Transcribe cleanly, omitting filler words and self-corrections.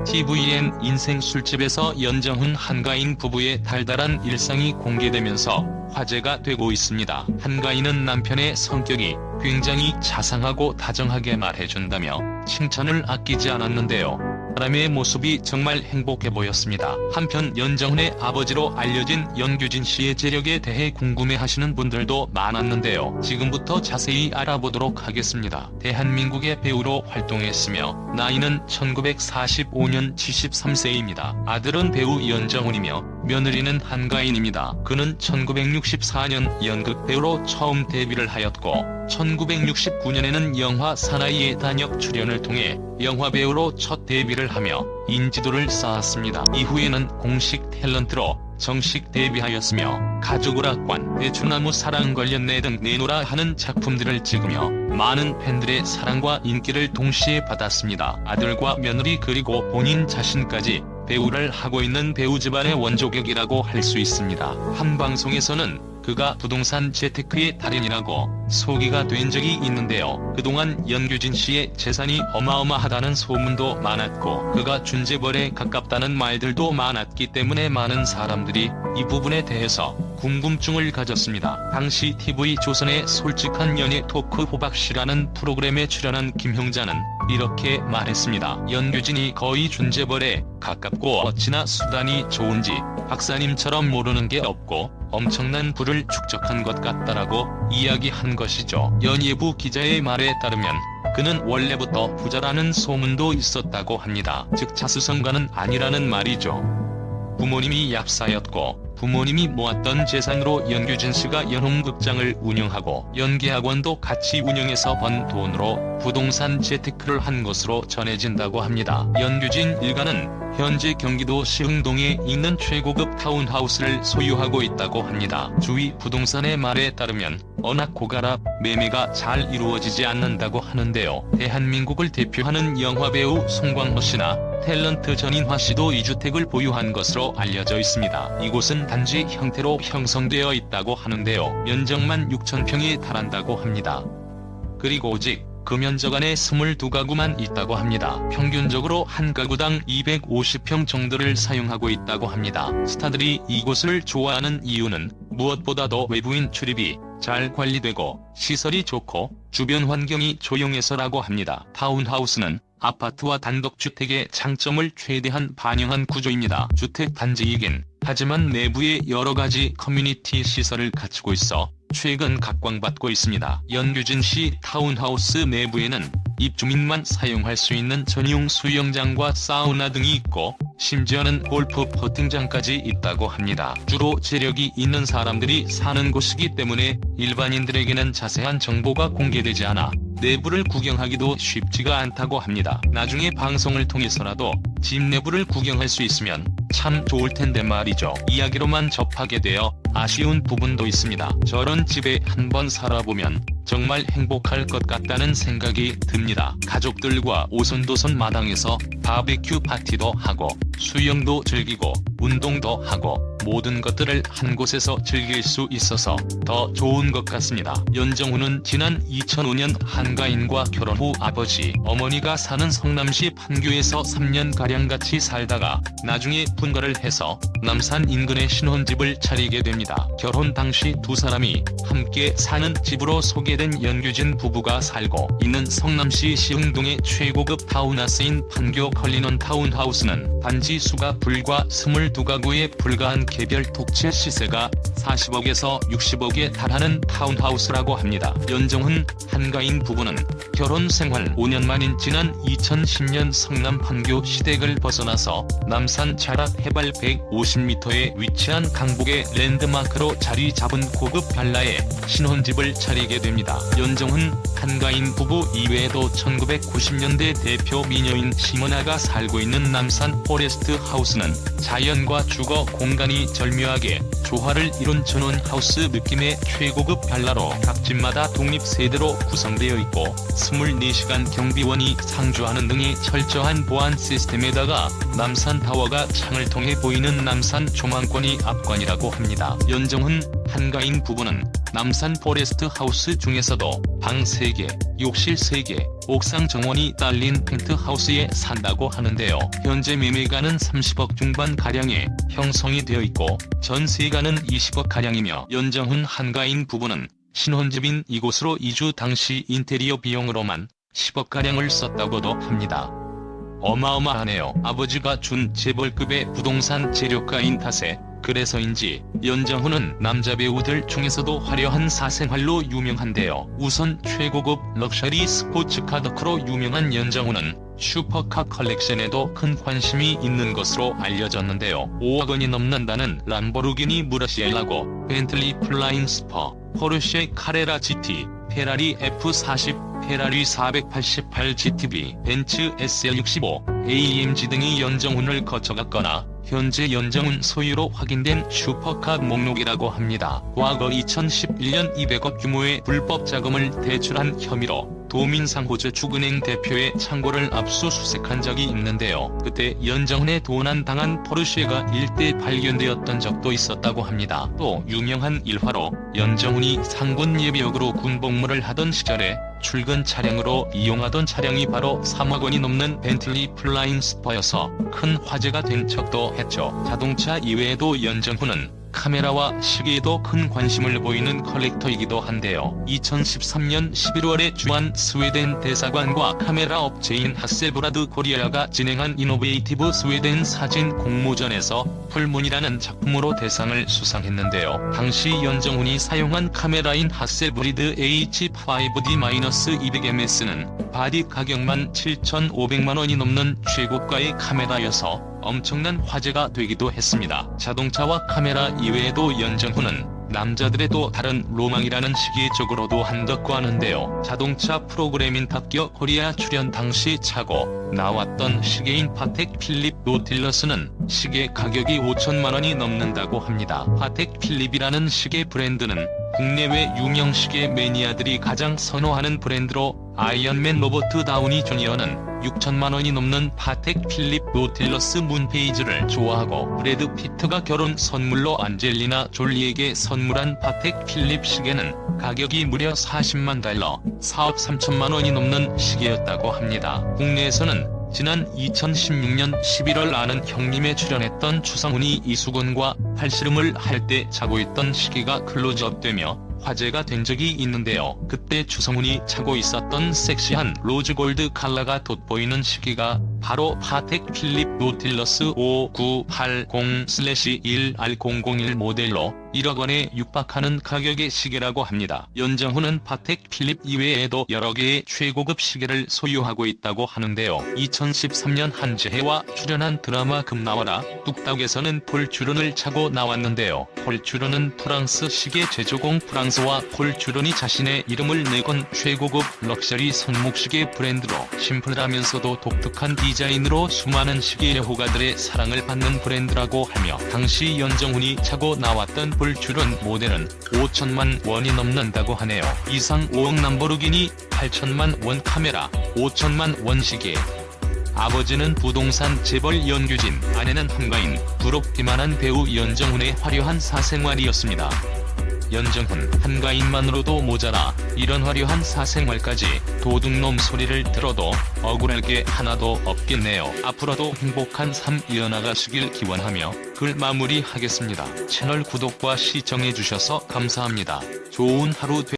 tvN 인생 술집에서 연정훈 한가인 부부의 달달한 일상이 공개되면서 화제가 되고 있습니다. 한가인은 남편의 성격이 굉장히 자상하고 다정하게 말해준다며 칭찬을 아끼지 않았는데요. 사람의 모습이 정말 행복해 보였습니다. 한편 연정훈의 아버지로 알려진 연규진 씨의 재력에 대해 궁금해하시는 분들도 많았는데요. 지금부터 자세히 알아보도록 하겠습니다. 대한민국의 배우로 활동했으며 나이는 1945년 73세입니다. 아들은 배우 연정훈이며 며느리는 한가인입니다. 그는 1964년 연극 배우로 처음 데뷔를 하였고 1969년에는 영화 사나이의 단역 출연을 통해 영화배우로 첫 데뷔를 하며 인지도를 쌓았습니다. 이후에는 공식 탤런트로 정식 데뷔하였으며 가족오락관, 대추나무 사랑 걸렸네 등 내노라 하는 작품들을 찍으며 많은 팬들의 사랑과 인기를 동시에 받았습니다. 아들과 며느리 그리고 본인 자신까지 배우를 하고 있는 배우 집안의 원조격이라고 할 수 있습니다. 한 방송에서는 그가 부동산 재테크의 달인이라고 소개가 된 적이 있는데요. 그동안 연규진 씨의 재산이 어마어마하다는 소문도 많았고 그가 준재벌에 가깝다는 말들도 많았기 때문에 많은 사람들이 이 부분에 대해서 궁금증을 가졌습니다. 당시 TV조선의 솔직한 연애 토크 호박씨라는 프로그램에 출연한 김형자는 이렇게 말했습니다. 연규진이 거의 준재벌에 가깝고 어찌나 수단이 좋은지 박사님처럼 모르는 게 없고 엄청난 부를 축적한 것 같다라고 이야기한 것이죠. 연예부 기자의 말에 따르면 그는 원래부터 부자라는 소문도 있었다고 합니다. 즉 자수성가는 아니라는 말이죠. 부모님이 약사였고 부모님이 모았던 재산으로 연규진 씨가 연홍극장을 운영하고 연기학원도 같이 운영해서 번 돈으로 부동산 재테크를 한 것으로 전해진다고 합니다. 연규진 일가는 현재 경기도 시흥동에 있는 최고급 타운하우스를 소유하고 있다고 합니다. 주위 부동산의 말에 따르면 워낙 고가라 매매가 잘 이루어지지 않는다고 하는데요. 대한민국을 대표하는 영화배우 송광호 씨나 탤런트 전인화 씨도 이 주택을 보유한 것으로 알려져 있습니다. 이곳은 단지 형태로 형성되어 있다고 하는데요. 면적만 6,000평에 달한다고 합니다. 그리고 오직 그 면적 안에 22가구만 있다고 합니다. 평균적으로 한 가구당 250평 정도를 사용하고 있다고 합니다. 스타들이 이곳을 좋아하는 이유는 무엇보다도 외부인 출입이 잘 관리되고 시설이 좋고 주변 환경이 조용해서라고 합니다. 타운하우스는 아파트와 단독주택의 장점을 최대한 반영한 구조입니다. 주택 단지이긴 하지만 내부에 여러가지 커뮤니티 시설을 갖추고 있어 최근 각광받고 있습니다. 연규진 씨 타운하우스 내부에는 입주민만 사용할 수 있는 전용 수영장과 사우나 등이 있고 심지어는 골프 퍼팅장까지 있다고 합니다. 주로 재력이 있는 사람들이 사는 곳이기 때문에 일반인들에게는 자세한 정보가 공개되지 않아 내부를 구경하기도 쉽지가 않다고 합니다. 나중에 방송을 통해서라도 집 내부를 구경할 수 있으면 참 좋을 텐데 말이죠. 이야기로만 접하게 되어 아쉬운 부분도 있습니다. 저런 집에 한번 살아보면 정말 행복할 것 같다는 생각이 듭니다. 가족들과 오손도손 마당에서 바베큐 파티도 하고 수영도 즐기고 운동도 하고 모든 것들을 한 곳에서 즐길 수 있어서 더 좋은 것 같습니다. 연정훈은 지난 2005년 한가인과 결혼 후 아버지, 어머니가 사는 성남시 판교에서 3년가량 같이 살다가 나중에 분가를 해서 남산 인근에 신혼집을 차리게 됩니다. 결혼 당시 두 사람이 함께 사는 집으로 소개된 연규진 부부가 살고 있는 성남시 시흥동의 최고급 타운하우스인 판교 컬리넌 타운하우스는 단지 수가 불과 22가구에 불과한 개별 독채 시세가 40억에서 60억에 달하는 타운하우스라고 합니다. 연정훈, 한가인 부부는 결혼 생활 5년 만인 지난 2010년 성남 판교 시댁을 벗어나서 남산 자락 해발 150m에 위치한 강북의 랜드마크로 자리 잡은 고급 빌라에 신혼집을 차리게 됩니다. 연정훈, 한가인 부부 이외에도 1990년대 대표 미녀인 심은하가 살고 있는 남산 포레스트 하우스는 자연과 주거 공간이 절묘하게 조화를 이룬 전원하우스 느낌의 최고급 빌라로 각 집마다 독립세대로 구성되어 있고 24시간 경비원이 상주하는 등의 철저한 보안 시스템에다가 남산타워가 창을 통해 보이는 남산 조망권이 압권이라고 합니다. 연정훈, 한가인 부부는 남산 포레스트 하우스 중에서도 방 3개, 욕실 3개, 옥상 정원이 딸린 펜트하우스에 산다고 하는데요. 현재 매매가는 30억 중반가량에 형성이 되어 있고 전세가는 20억가량이며 연정훈 한가인 부부는 신혼집인 이곳으로 이주 당시 인테리어 비용으로만 10억가량을 썼다고도 합니다. 어마어마하네요. 아버지가 준 재벌급의 부동산 재료가인 탓에 그래서인지 연정훈은 남자 배우들 중에서도 화려한 사생활로 유명한데요. 우선 최고급 럭셔리 스포츠카 덕후로 유명한 연정훈은 슈퍼카 컬렉션에도 큰 관심이 있는 것으로 알려졌는데요. 5억 원이 넘는다는 람보르기니 무라시엘라고, 벤틀리 플라잉 스퍼, 포르쉐 카레라 GT, 페라리 F40, 페라리 488 GTB, 벤츠 SL65, AMG 등이 연정훈을 거쳐갔거나 현재 연정훈 소유로 확인된 슈퍼카 목록이라고 합니다. 과거 2011년 200억 규모의 불법 자금을 대출한 혐의로 도민상호저축은행 대표의 창고를 압수수색한 적이 있는데요. 그때 연정훈의 도난당한 포르쉐가 일대 발견되었던 적도 있었다고 합니다. 또 유명한 일화로 연정훈이 상군 예비역으로 군복무를 하던 시절에 출근 차량으로 이용하던 차량이 바로 3억 원이 넘는 벤틀리 플라잉 스퍼여서 큰 화제가 된 척도 했죠. 자동차 이외에도 연정훈은 카메라와 시계에도 큰 관심을 보이는 컬렉터이기도 한데요. 2013년 11월에 주한 스웨덴 대사관과 카메라 업체인 하셀브라드 코리아가 진행한 이노베이티브 스웨덴 사진 공모전에서 풀문이라는 작품으로 대상을 수상했는데요. 당시 연정훈이 사용한 카메라인 하셀브리드 H5D-200MS는 바디 가격만 7,500만 원이 넘는 최고가의 카메라여서 엄청난 화제가 되기도 했습니다. 자동차와 카메라 이외에도 연정훈은 남자들의 또 다른 로망이라는 시기 쪽으로도 한다고 하는데요. 자동차 프로그램인 탑기어 코리아 출연 당시 차고 나왔던 시계인 파텍 필립 노틸러스는 시계 가격이 5천만 원이 넘는다고 합니다. 파텍 필립이라는 시계 브랜드는 국내외 유명 시계 매니아들이 가장 선호하는 브랜드로 아이언맨 로버트 다우니 주니어는 6천만 원이 넘는 파텍 필립 노틸러스 문페이지를 좋아하고, 브래드 피트가 결혼 선물로 안젤리나 졸리에게 선물한 파텍 필립 시계는 가격이 무려 40만 달러, 4억 3천만 원이 넘는 시계였다고 합니다. 국내에서는 지난 2016년 11월 아는 형님에 출연했던 추성훈이 이수근과 팔씨름을 할 때 차고 있던 시계가 클로즈업되며 화제가 된 적이 있는데요. 그때 추성훈이 차고 있었던 섹시한 로즈골드 컬러가 돋보이는 시계가 바로 파텍 필립 노틸러스 5980/1R001 모델로 1억 원에 육박하는 가격의 시계라고 합니다. 연정훈은 파텍 필립 이외에도 여러 개의 최고급 시계를 소유하고 있다고 하는데요. 2013년 한지혜와 출연한 드라마 금나와라 뚝딱에서는 폴 주른을 차고 나왔는데요. 폴 주른은 프랑스 시계 제조공 프랑스와 폴 주른이 자신의 이름을 내건 최고급 럭셔리 손목시계 브랜드로 심플하면서도 독특한 디자인으로 수많은 시계 애호가들의 사랑을 받는 브랜드라고 하며, 당시 연정훈이 차고 나왔던 폴 주른 모델은 5천만 원이 넘는다고 하네요. 이상 5억 람보르기니, 8천만 원 카메라, 5천만 원 시계. 아버지는 부동산 재벌 연규진, 아내는 한가인, 부럽기만한 배우 연정훈의 화려한 사생활이었습니다. 연정훈 한가인만으로도 모자라 이런 화려한 사생활까지 도둑놈 소리를 들어도 억울할 게 하나도 없겠네요. 앞으로도 행복한 삶 이어나가시길 기원하며 글 마무리하겠습니다. 채널 구독과 시청해주셔서 감사합니다. 좋은 하루